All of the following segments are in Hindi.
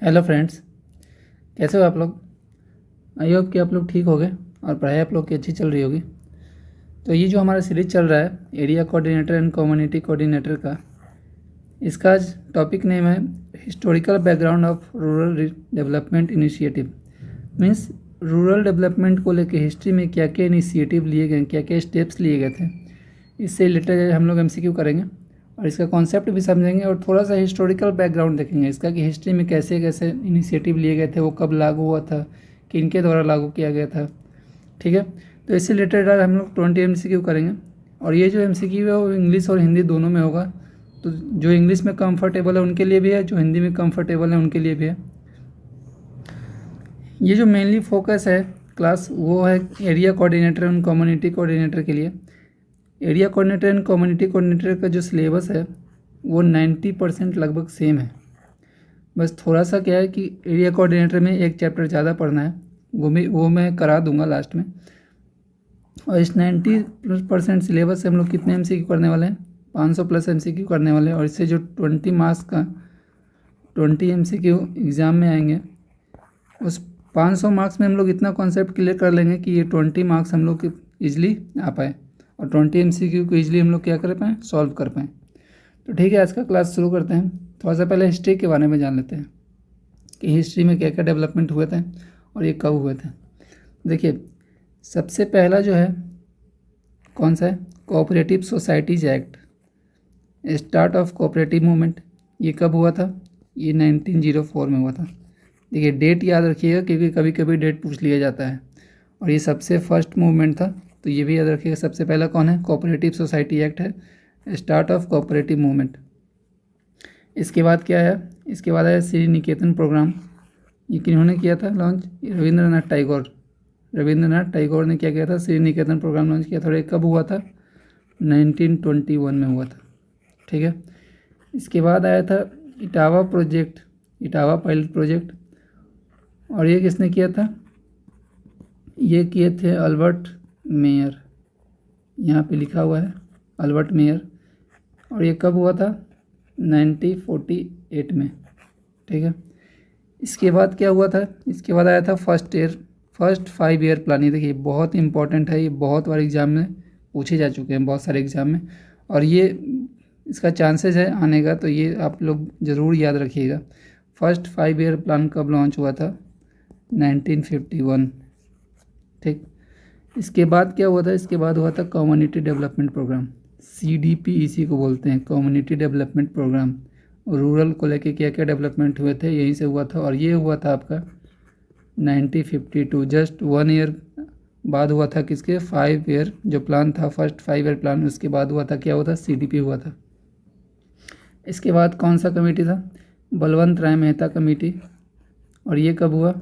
हेलो फ्रेंड्स, कैसे हो आप लोग। आई होप कि आप लोग ठीक होगे और पढ़ाई आप लोग की अच्छी चल रही होगी। तो ये जो हमारा सीरीज चल रहा है area coordinator and community coordinator का, इसका आज टॉपिक नेम है historical background of rural development initiative. Means rural development को लेकर हिस्ट्री में क्या क्या इनिशिएटिव लिए गए, क्या क्या स्टेप्स लिए गए थे, इससे रिलेटेड हम लोग एमसीक्यू करेंगे और इसका कॉन्सेप्ट भी समझेंगे और थोड़ा सा हिस्टोरिकल बैकग्राउंड देखेंगे इसका कि हिस्ट्री में कैसे कैसे इनिशिएटिव लिए गए थे, वो कब लागू हुआ था, किनके द्वारा लागू किया गया था। ठीक है, तो इससे रिलेटेड आज हम लोग 20 एमसीक्यू करेंगे और ये जो एमसीक्यू है वो इंग्लिश और हिंदी दोनों में होगा। तो जो इंग्लिश में कंफर्टेबल है उनके लिए भी है, जो हिंदी में कंफर्टेबल है उनके लिए भी है। ये जो मेनली फोकस है क्लास वो है area coordinator and community coordinator के लिए। Area coordinator and community coordinator का जो सिलेबस है वो 90% लगभग सेम है। बस थोड़ा सा क्या है कि एरिया कोऑर्डिनेटर में एक चैप्टर ज़्यादा पढ़ना है, वो मैं करा दूंगा लास्ट में। और इस 90% सिलेबस से हम लोग कितने एमसीक्यू करने वाले हैं, 500 प्लस एमसीक्यू करने वाले हैं। और इससे जो 20 मार्क्स का 20 एमसीक्यू एग्ज़ाम में आएंगे, उस 500 मार्क्स में हम लोग इतना कॉन्सेप्ट क्लियर कर लेंगे कि ये 20 मार्क्स हम लोग ईजिली आ पाए और 20 एमसीक्यू को ईजिली हम लोग क्या कर पाएँ, सॉल्व कर पाएँ। तो ठीक है, आज का क्लास शुरू करते हैं। थोड़ा सा पहले हिस्ट्री के बारे में जान लेते हैं कि हिस्ट्री में क्या क्या डेवलपमेंट हुए थे और ये कब हुए थे। देखिए, सबसे पहला जो है कौन सा है, cooperative societies act, start of cooperative movement. ये कब हुआ था, ये 1904 में हुआ था। देखिए डेट याद रखिएगा क्योंकि कभी कभी डेट पूछ लिया जाता है। और ये सबसे फर्स्ट मूवमेंट था, तो ये भी याद रखिएगा। सबसे पहला कौन है, कोऑपरेटिव सोसाइटी एक्ट है, स्टार्ट ऑफ कोऑपरेटिव मूवमेंट। इसके बाद क्या है, इसके बाद है श्री निकेतन प्रोग्राम। ये किन्होंने किया था लॉन्च, रविंद्रनाथ टैगोर। रविंद्रनाथ टैगोर ने क्या किया था, श्री निकेतन प्रोग्राम लॉन्च किया था। और ये कब हुआ था, 1921 में हुआ था। ठीक है, इसके बाद आया था Etawah project, Etawah pilot project. और ये किसने किया था, ये किए थे अल्बर्ट मेयर, यहाँ पे लिखा हुआ है अल्बर्ट मेयर। और ये कब हुआ था, 1948 में। ठीक है, इसके बाद क्या हुआ था, इसके बाद आया था फर्स्ट 5 ईयर प्लान। ये देखिए बहुत इंपॉर्टेंट है, ये बहुत बार एग्जाम में पूछे जा चुके हैं, बहुत सारे एग्जाम में, और ये इसका चांसेस है आने का, तो ये आप लोग ज़रूर याद रखिएगा। फर्स्ट 5 ईयर प्लान कब लॉन्च हुआ था, 1951। ठीक, इसके बाद क्या हुआ था, इसके बाद हुआ था कम्युनिटी डेवलपमेंट प्रोग्राम, CDP इसी को बोलते हैं, कम्युनिटी डेवलपमेंट प्रोग्राम। रूरल को लेके क्या क्या डेवलपमेंट हुए थे यहीं से हुआ था। और ये हुआ था आपका 1952, जस्ट 1 ईयर बाद हुआ था किसके, 5 ईयर जो प्लान था, फर्स्ट 5 ईयर प्लान, उसके बाद हुआ था क्या हुआ था, CDP हुआ था। इसके बाद कौन सा कमेटी था, बलवंत राय मेहता कमेटी। और ये कब हुआ,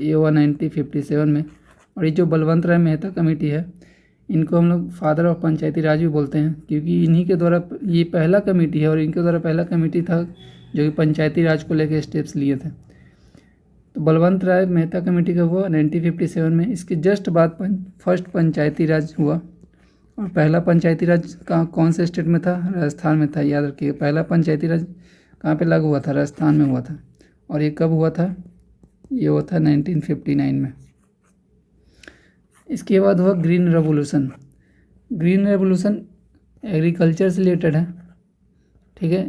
ये हुआ 1957 में। और ये जो बलवंत राय मेहता कमेटी है, इनको हम लोग फादर ऑफ पंचायती राज भी बोलते हैं क्योंकि इन्हीं के द्वारा ये पहला कमेटी है और इनके द्वारा पहला कमेटी था जो कि पंचायती राज को लेकर स्टेप्स लिए थे। तो बलवंत राय मेहता कमेटी का हुआ 1957 में। इसके जस्ट बाद फर्स्ट पंचायती राज हुआ। और पहला पंचायती राज कहाँ, कौन से स्टेट में था, राजस्थान में था, याद रखिएगा। पहला पंचायती राज कहाँ पे लागू हुआ था, राजस्थान में हुआ था। और ये कब हुआ था, ये हुआ था 1959 में। इसके बाद हुआ green revolution. Green revolution agriculture से रिलेटेड है। ठीक है,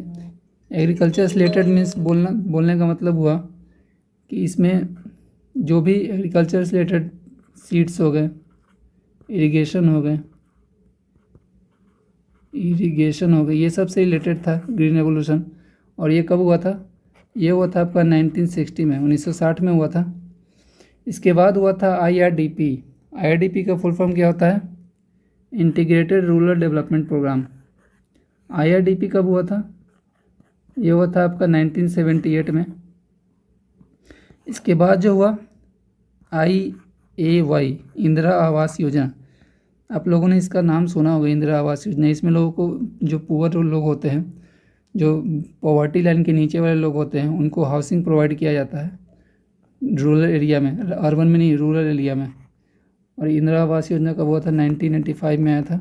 एग्रीकल्चर से रिलेटेड मीन्स बोलने का मतलब हुआ कि इसमें जो भी एग्रीकल्चर से रिलेटेड सीड्स हो गए, इरिगेशन हो गए, ये सब से रिलेटेड था ग्रीन रेवोल्यूशन। और ये कब हुआ था, ये हुआ था आपका 1960 में, 1960 में हुआ था। इसके बाद हुआ था IRDP का फुल फॉर्म क्या होता है, integrated rural development programme. IRDP कब हुआ था, ये हुआ था आपका 1978 में। इसके बाद जो हुआ IAY, इंदिरा आवास योजना। आप लोगों ने इसका नाम सुना होगा, इंदिरा आवास योजना। इसमें लोगों को, जो पुअर लोग होते हैं, जो पॉवर्टी लाइन के नीचे वाले लोग होते हैं, उनको हाउसिंग प्रोवाइड किया जाता है रूरल एरिया में, अर्बन में नहीं, रूरल एरिया में। और इंदिरा आवास योजना कब हुआ था, 1995 में आया था।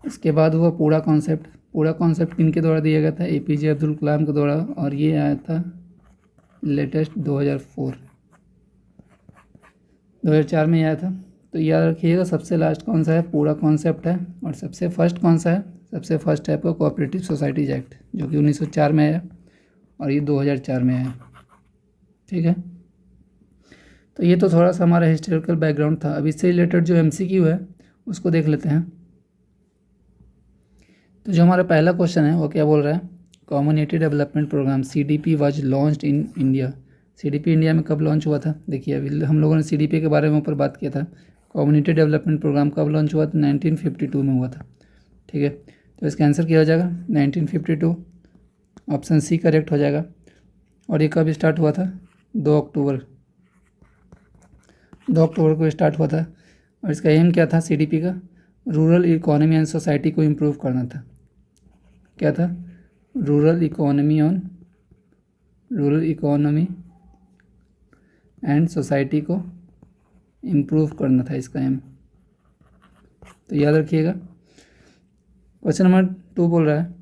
इसके बाद हुआ पूरा कॉन्सेप्ट किनके द्वारा दिया गया था, APJ अब्दुल कलाम के द्वारा। और ये आया था लेटेस्ट 2004 में आया था। तो याद रखिएगा सबसे लास्ट कौन सा है, पूरा कॉन्सेप्ट है, और सबसे फर्स्ट कौन सा है, सबसे फर्स्ट है आपका कोऑपरेटिव सोसाइटीज एक्ट जो कि 1904 में आया और ये 2004 में आया। ठीक है, तो ये तो थोड़ा सा हमारा हिस्टोरिकल बैकग्राउंड था। अब इससे रिलेटेड जो एमसीक्यू है उसको देख लेते हैं। तो जो हमारा पहला क्वेश्चन है वो क्या बोल रहा है, community development programme CDP was launched in India. CDP India में कब लॉन्च हुआ था, देखिए अभी हम लोगों ने CDP के बारे में ऊपर बात किया था। कम्युनिटी डेवलपमेंट प्रोग्राम कब लॉन्च हुआ था, 1952 में हुआ था। ठीक है, तो इसका आंसर क्या हो जाएगा 1952, ऑप्शन सी करेक्ट हो जाएगा। और ये कब स्टार्ट हुआ था, 2 अक्टूबर को स्टार्ट हुआ था। और इसका एम क्या था CDP का, रूरल इकोनॉमी एंड सोसाइटी को इम्प्रूव करना था। क्या था, रूरल इकोनॉमी एंड सोसाइटी को इम्प्रूव करना था इसका एम, तो याद रखिएगा। क्वेश्चन नंबर 2 बोल रहा है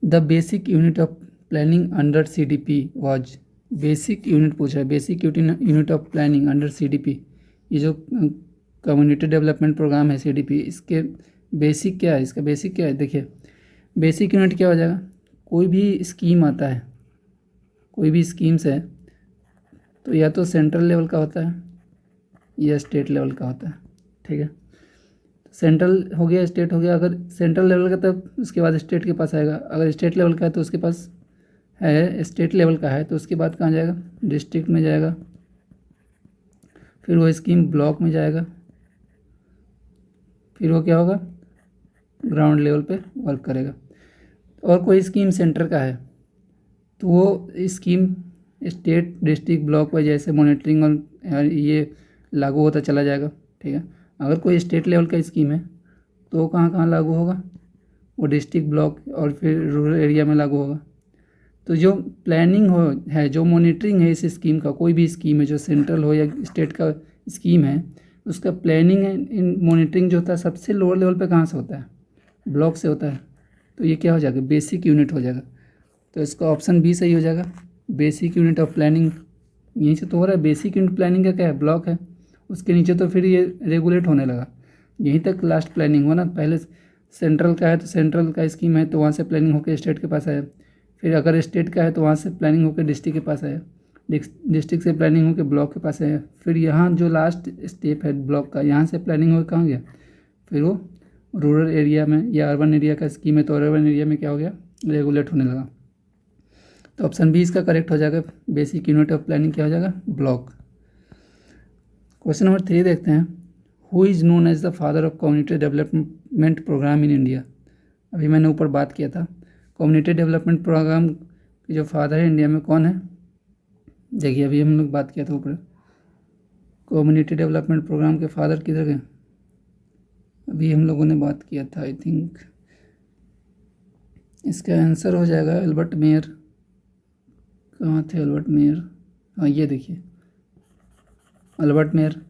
the basic unit of planning under CDP was, basic unit पूछ रहा है, basic unit of planning under CDP, ये जो कम्युनिटी डेवलपमेंट प्रोग्राम है CDP, इसके बेसिक क्या है, इसका बेसिक क्या है, देखिए बेसिक यूनिट क्या हो जाएगा, कोई भी स्कीम आता है, कोई भी स्कीम्स है तो या तो सेंट्रल लेवल का होता है या स्टेट लेवल का होता है। ठीक है, सेंट्रल हो गया, स्टेट हो गया, अगर सेंट्रल लेवल का तब उसके बाद स्टेट के पास आएगा, अगर स्टेट लेवल का है तो उसके पास है, स्टेट लेवल का है तो उसके बाद कहाँ जाएगा, डिस्ट्रिक्ट में जाएगा, फिर वो स्कीम ब्लॉक में जाएगा, फिर वो क्या होगा, ग्राउंड लेवल पे वर्क करेगा। और कोई स्कीम सेंटर का है तो वो scheme state district block wise जैसे मॉनिटरिंग और ये लागू होता चला जाएगा। ठीक है, अगर कोई स्टेट लेवल का स्कीम है तो वो कहाँ कहाँ लागू होगा, वो डिस्ट्रिक्ट ब्लॉक और फिर रूरल एरिया में लागू होगा। तो जो प्लानिंग है, जो मॉनिटरिंग है इस स्कीम का, कोई भी स्कीम है जो सेंट्रल हो या स्टेट का स्कीम है, उसका प्लानिंग इन मॉनिटरिंग जो होता है सबसे लोअर लेवल पे कहाँ से होता है, ब्लॉक से होता है। तो ये क्या हो जाएगा, बेसिक यूनिट हो जाएगा। तो इसका ऑप्शन बी सही हो जाएगा, बेसिक यूनिट ऑफ प्लानिंग। यहीं से तो हो रहा है, बेसिक यूनिट प्लानिंग का क्या है, ब्लॉक है, उसके नीचे तो फिर ये रेगुलेट होने लगा, यहीं तक लास्ट प्लानिंग हुआ ना। पहले सेंट्रल का है तो सेंट्रल का स्कीम है तो वहाँ से प्लानिंग होकर स्टेट के पास आया, फिर अगर स्टेट का है तो वहाँ से प्लानिंग होकर डिस्ट्रिक्ट के पास आया, डिस्ट्रिक्ट से प्लानिंग होकर ब्लॉक के पास आया, फिर यहाँ जो लास्ट स्टेप है ब्लॉक का, यहाँ से प्लानिंग होकर कहाँ गया, फिर वो रूरल एरिया में या अर्बन एरिया का स्कीम है तो अर्बन एरिया में क्या हो गया, रेगुलेट होने लगा। तो ऑप्शन बी इसका करेक्ट हो जाएगा, बेसिक यूनिट ऑफ प्लानिंग क्या हो जाएगा, ब्लॉक। क्वेश्चन नंबर 3 देखते हैं, who is known as the father of community development programme in India. अभी मैंने ऊपर बात किया था कम्युनिटी डेवलपमेंट प्रोग्राम के जो फादर है इंडिया में कौन है, देखिए अभी हम लोग बात किया था ऊपर, कम्युनिटी डेवलपमेंट प्रोग्राम के फादर किधर गए, अभी हम लोगों ने बात किया था, आई थिंक इसका आंसर हो जाएगा अल्बर्ट मेयर। कहाँ थे अल्बर्ट मेयर, हाँ ये देखिए अल्बर्ट मेयर,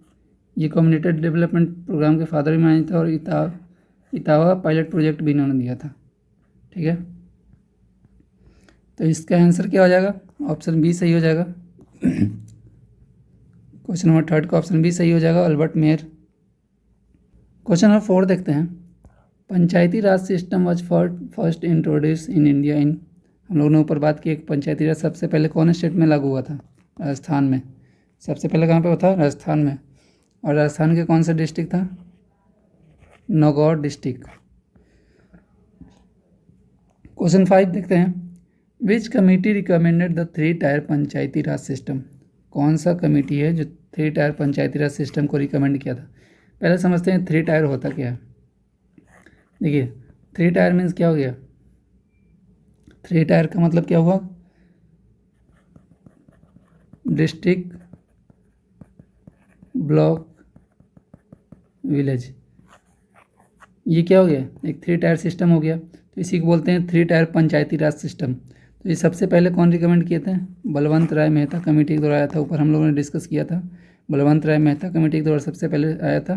ये कम्युनिटी डेवलपमेंट प्रोग्राम के फादर भी माने थे और इतावा पायलट प्रोजेक्ट भी इन्होंने दिया था। ठीक है, तो इसका आंसर क्या हो जाएगा, ऑप्शन बी सही हो जाएगा। क्वेश्चन नंबर 3 का ऑप्शन बी सही हो जाएगा, अल्बर्ट मेयर। क्वेश्चन नंबर 4 देखते हैं, Panchayati Raj system was first introduce in India in, हम लोगों ने ऊपर बात की पंचायती राज सबसे पहले कौन स्टेट में लागू हुआ था, राजस्थान में, सबसे पहले कहाँ पे हुआ था, राजस्थान में, और राजस्थान के कौन सा डिस्ट्रिक्ट था, नागौर डिस्ट्रिक्ट। क्वेश्चन 5 देखते हैं, विच committee recommended the 3 tyre Panchayati Raj system, कौन सा कमेटी है जो 3 टायर पंचायती राज सिस्टम को रिकमेंड किया था। पहले समझते हैं 3 टायर होता क्या है। देखिए 3 टायर मीन्स क्या हो गया, 3 टायर का मतलब क्या हुआ, डिस्ट्रिक्ट, ब्लॉक, विलेज, ये क्या हो गया, एक 3 टायर सिस्टम हो गया। तो इसी को बोलते हैं 3 टायर पंचायती राज सिस्टम। तो ये सबसे पहले कौन रिकमेंड किए थे, बलवंत राय मेहता कमेटी के द्वारा आया था, ऊपर हम लोगों ने डिस्कस किया था, बलवंत राय मेहता कमेटी के द्वारा सबसे पहले आया था,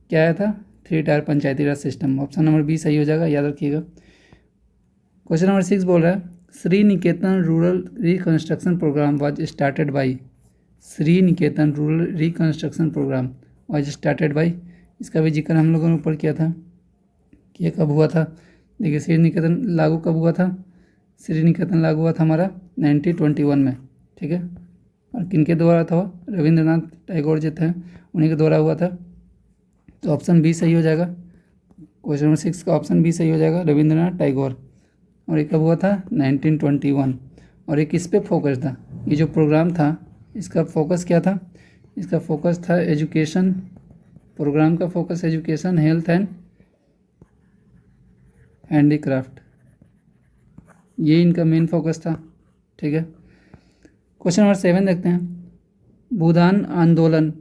क्या आया था, 3 टायर पंचायती Raj system. Option number B सही हो जाएगा, याद रखिएगा। क्वेश्चन नंबर 6 बोल रहा है, Sri Niketan rural reconstruction program was started by, Sri Niketan rural reconstruction program was started by, इसका भी जिक्र हम लोगों ने ऊपर किया था कि ये कब हुआ था। देखिए श्री निकेतन लागू कब हुआ था, श्री निकेतन लागू हुआ था हमारा 1921 में, ठीक है। और किनके द्वारा था, रविंद्रनाथ टैगोर जो थे उन्हीं के द्वारा हुआ था। तो ऑप्शन बी सही हो जाएगा, क्वेश्चन नंबर 6 का ऑप्शन बी सही हो जाएगा, रविंद्रनाथ टैगोर। और ये कब हुआ था, 1921। और ये किस पे फोकस था, ये जो प्रोग्राम था इसका फोकस क्या था, इसका फोकस था एजुकेशन, प्रोग्राम का focus education, health and handicraft, ये इनका मेन फोकस था, ठीक है। क्वेश्चन नंबर 7 देखते हैं। भूदान आंदोलन,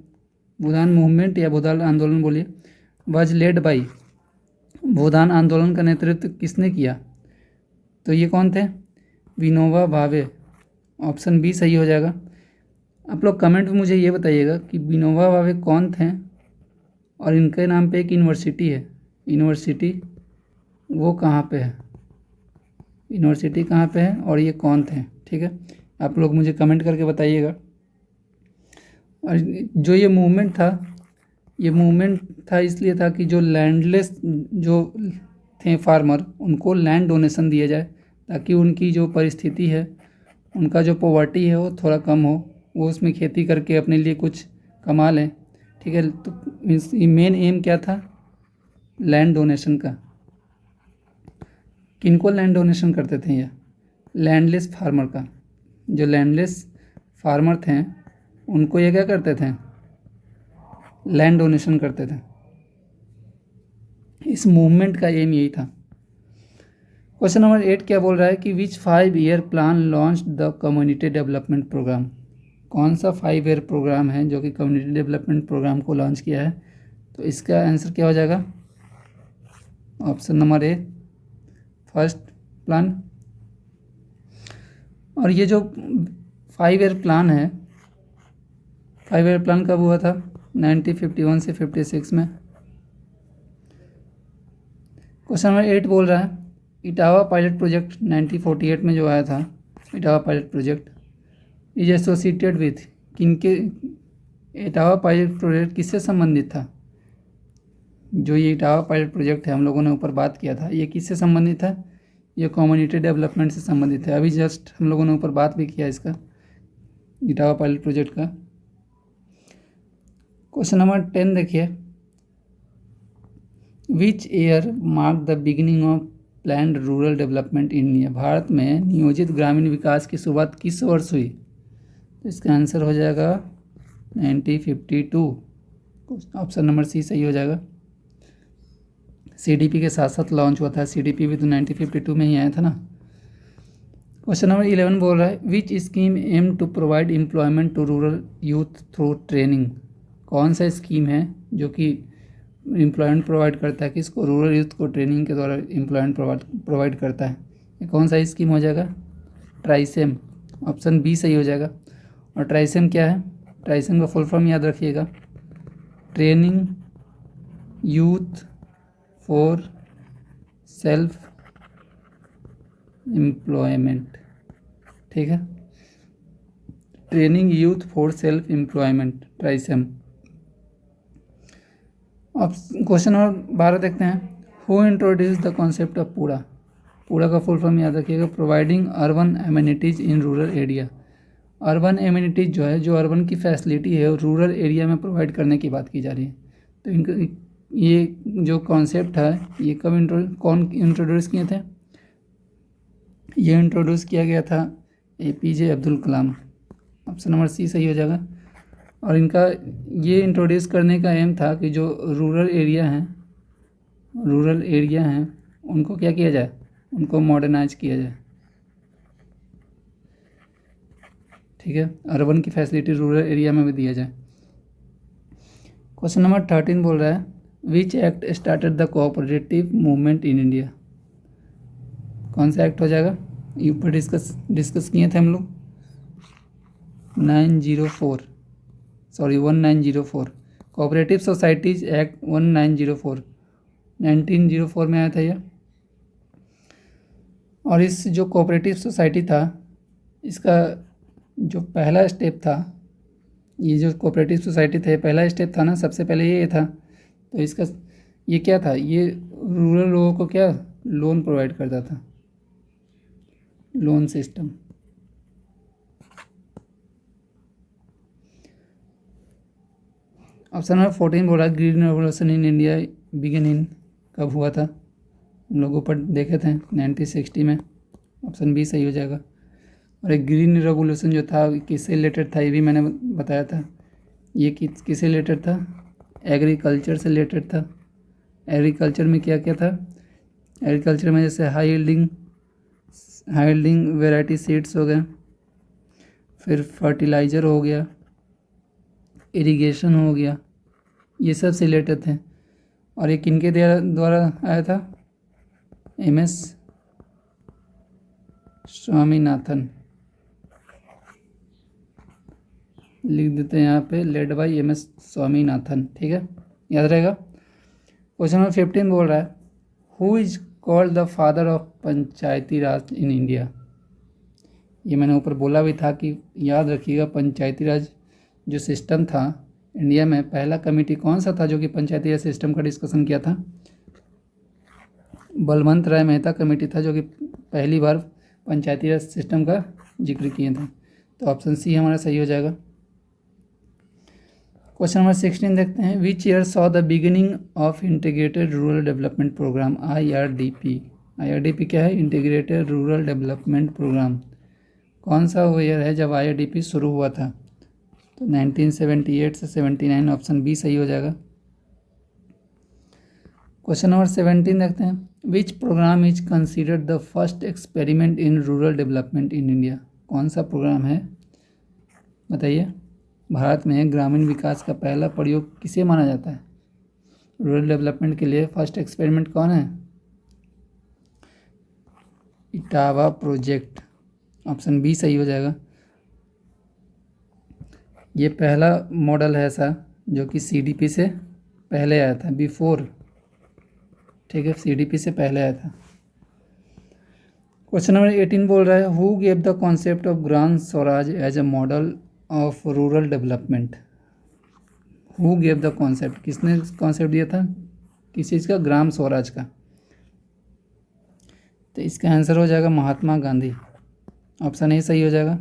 भूदान मूवमेंट या भूदान आंदोलन बोलिए, वाज लेड बाई, भूदान आंदोलन का नेतृत्व किसने किया, तो ये कौन थे, विनोबा भावे। ऑप्शन बी सही हो जाएगा। आप लोग कमेंट में मुझे ये बताइएगा कि विनोबा भावे कौन थे और इनके नाम पे एक यूनिवर्सिटी है, यूनिवर्सिटी वो कहाँ पे है, यूनिवर्सिटी कहाँ पे है और ये कौन थे, ठीक है। आप लोग मुझे कमेंट करके बताइएगा। और जो ये मूवमेंट था, ये मूवमेंट था इसलिए था कि जो लैंडलेस जो थे फार्मर, उनको लैंड डोनेशन दिया जाए ताकि उनकी जो परिस्थिति है, उनका जो पॉवर्टी है वो थोड़ा कम हो, वो उसमें खेती करके अपने लिए कुछ कमा लें, ठीक है। तो मेन एम क्या था, लैंड डोनेशन का। किनको लैंड डोनेशन करते थे ये, लैंडलेस फार्मर का, जो लैंडलेस फार्मर थे उनको ये क्या करते थे, लैंड डोनेशन करते थे। इस मूवमेंट का एम यही था। क्वेश्चन नंबर 8 क्या बोल रहा है कि which 5-year plan launch the community development programme, कौन सा 5-year प्रोग्राम है जो कि कम्युनिटी डेवलपमेंट प्रोग्राम को लॉन्च किया है, तो इसका आंसर क्या हो जाएगा, option number A, first plan. और ये जो 5-year प्लान है, 5-year प्लान कब हुआ था, 1951 से 56 में। क्वेश्चन नंबर 8 बोल रहा है इटावा पायलट प्रोजेक्ट 1948 में जो आया था, Etawah pilot project is associated with, किनके, इटावा पायलट प्रोजेक्ट किससे संबंधित था, जो ये इटावा पायलट प्रोजेक्ट है हम लोगों ने ऊपर बात किया था, ये किससे संबंधित है, ये कम्युनिटी डेवलपमेंट से संबंधित है। अभी जस्ट हम लोगों ने ऊपर बात भी किया इसका, इटावा पायलट प्रोजेक्ट का। क्वेश्चन नंबर 10 देखिए, which year mark the beginning of planned rural development in India, Bharat में नियोजित ग्रामीण विकास की शुरुआत किस वर्ष हुई, तो इसका आंसर हो जाएगा 1952, ऑप्शन नंबर सी सही हो जाएगा। सीडीपी के साथ साथ लॉन्च हुआ था, सीडीपी भी तो 1952 में ही आया था ना। क्वेश्चन नंबर 11 बोल रहा है which scheme aim to provide employment to rural youth through training, कौन सा स्कीम है जो कि एम्प्लॉयमेंट प्रोवाइड करता है, किसको, रूरल यूथ को ट्रेनिंग के द्वारा एम्प्लॉयमेंट प्रोवाइड करता है, ये कौन सा स्कीम हो जाएगा, ट्राइसेम, ऑप्शन बी सही हो जाएगा। और ट्राइसेम क्या है, ट्राइसेम का फुल फॉर्म याद रखिएगा, training youth for self employment, ठीक है, training youth for self employment, TRYSEM. अब क्वेश्चन और 12 देखते हैं, who introduce the concept of PURA, PURA का फुल फॉर्म याद रखिएगा, providing urban amenities in rural area, urban amenities जो है, जो अर्बन की फैसिलिटी है रूरल एरिया में प्रोवाइड करने की बात की जा रही है। तो इनका ये जो कॉन्सेप्ट है ये कब कौन इंट्रोड्यूस किए थे, ये इंट्रोड्यूस किया गया था APJ Abdul Kalam, option number C सही हो जाएगा। और इनका ये इंट्रोड्यूस करने का एम था कि जो रूरल एरिया हैं उनको क्या किया जाए, उनको मॉडर्नाइज किया जाए, ठीक है, अर्बन की फैसिलिटी रूरल एरिया में भी दिया जाए। क्वेश्चन नंबर 13 बोल रहा है which act started the cooperative movement in India, कौन सा एक्ट हो जाएगा, ये ऊपर डिस्कस किए थे हम लोग, 1904 कोऑपरेटिव सोसाइटीज़ एक्ट 1904 में आया था यह। और इस जो कोऑपरेटिव सोसाइटी था, इसका जो पहला स्टेप था, ये जो कोऑपरेटिव सोसाइटी थे पहला स्टेप था ना, सबसे पहले ये था। तो इसका ये क्या था, ये रूरल लोगों को क्या लोन प्रोवाइड करता था, लोन सिस्टम। ऑप्शन नंबर 14 बोला green revolution in India begin in, कब हुआ था, हम लोग ऊपर देखे थे 1960 में। ऑप्शन बी सही हो जाएगा। और एक ग्रीन रेवोल्यूशन जो था किससे रिलेटेड था, ये भी मैंने बताया था। ये किससे रिलेटेड था, एग्रीकल्चर से रिलेटेड था। एग्रीकल्चर में क्या क्या था, एग्रीकल्चर में जैसे हाई यील्डिंग वेराइटी सीड्स हो गए, फिर फर्टिलाइज़र हो गया, इरिगेशन हो गया, ये सब से रिलेटेड थे। और ये किनके द्वारा आया था, MS स्वामीनाथन, लिख देते हैं यहाँ पे, लेड बाई MS स्वामीनाथन, ठीक है, याद रहेगा। क्वेश्चन नंबर 15 बोल रहा है who is called the father of Panchayati Raj in India. ये मैंने ऊपर बोला भी था कि याद रखिएगा, पंचायती राज जो सिस्टम था इंडिया में, पहला कमेटी कौन सा था जो कि पंचायती राज सिस्टम का डिस्कशन किया था, बलवंत राय मेहता कमेटी था जो कि पहली बार पंचायती राज सिस्टम का जिक्र किए थे। तो ऑप्शन सी हमारा सही हो जाएगा। क्वेश्चन नंबर 16 देखते हैं which year saw the beginning of integrated rural development programme, IRDP। IRDP क्या है, इंटीग्रेटेड रूरल डेवलपमेंट प्रोग्राम। कौन सा वो ईयर है जब IRDP शुरू हुआ था, तो 1978 से 79, ऑप्शन बी सही हो जाएगा। क्वेश्चन नंबर 17 देखते हैं विच programme is considered the first experiment in rural development in India. कौन सा प्रोग्राम है बताइए, भारत में ग्रामीण विकास का पहला प्रयोग किसे माना जाता है, रूरल डेवलपमेंट के लिए फर्स्ट एक्सपेरिमेंट कौन है, इटावा प्रोजेक्ट, ऑप्शन बी सही हो जाएगा। ये पहला मॉडल है ऐसा जो कि CDP से पहले आया था, बिफोर, ठीक है, CDP से पहले आया था। क्वेश्चन नंबर 18 बोल रहा है who gave the concept of Gram Swaraj as a model of rural development. Who gave the concept, किसने कॉन्सेप्ट दिया था किस चीज़ का, ग्राम स्वराज का। तो इसका आंसर हो जाएगा महात्मा गांधी, ऑप्शन ए सही हो जाएगा।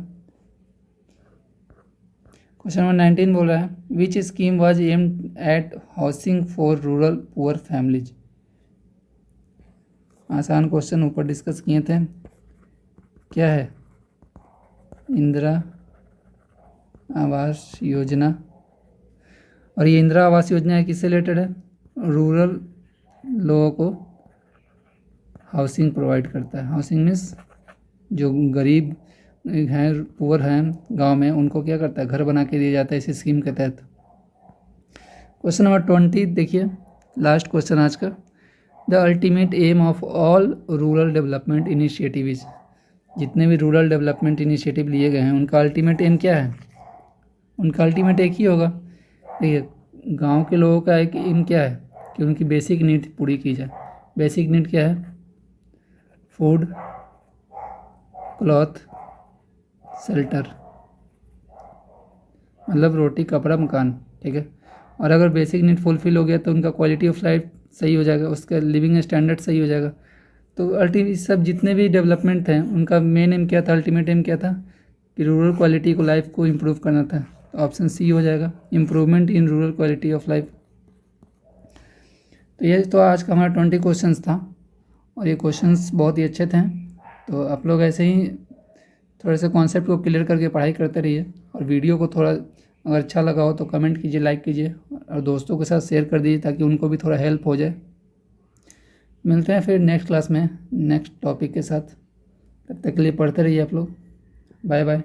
क्वेश्चन नंबर 19 बोल रहा है which scheme was aimed at housing for rural poor families. आसान क्वेश्चन ऊपर डिस्कस किए थे, क्या है, इंदिरा आवास योजना। और ये इंदिरा आवास योजना है किससे रिलेटेड है, रूरल लोगों को हाउसिंग प्रोवाइड करता है। हाउसिंग मीन्स जो गरीब हैं, पुअर हैं गांव में, उनको क्या करता है, घर बना के दिया जाता है इस स्कीम के तहत। क्वेश्चन नंबर 20 देखिए, लास्ट क्वेश्चन आज का, the ultimate aim of all rural development initiatives. जितने भी रूरल डेवलपमेंट इनिशिएटिव लिए गए हैं उनका अल्टीमेट एम क्या है, उनका अल्टीमेट एक ही होगा। देखिए गांव के लोगों का एक एम क्या है कि उनकी बेसिक नीड पूरी की जाए। बेसिक नीड क्या है, फूड, क्लॉथ, शेल्टर, मतलब रोटी कपड़ा मकान, ठीक है। और अगर बेसिक नीड फुलफिल हो गया तो उनका क्वालिटी ऑफ लाइफ सही हो जाएगा, उसका लिविंग स्टैंडर्ड सही हो जाएगा। तो अल्टीमेट सब जितने भी डेवलपमेंट हैं उनका मेन एम क्या था, अल्टीमेट एम क्या था कि रूरल क्वालिटी को, लाइफ को इम्प्रूव करना था। तो ऑप्शन सी हो जाएगा, improvement in rural quality of life. तो ये तो आज का हमारा 20 क्वेश्चंस था और ये क्वेश्चंस बहुत ही अच्छे थे। तो आप लोग ऐसे ही थोड़े से कॉन्सेप्ट को क्लियर करके पढ़ाई करते रहिए, और वीडियो को थोड़ा अगर अच्छा लगा हो तो कमेंट कीजिए, लाइक कीजिए और दोस्तों के साथ शेयर कर दीजिए ताकि उनको भी थोड़ा हेल्प हो जाए। मिलते हैं फिर नेक्स्ट क्लास में नेक्स्ट टॉपिक के साथ, तब तक के लिए पढ़ते रहिए आप लोग। Bye bye.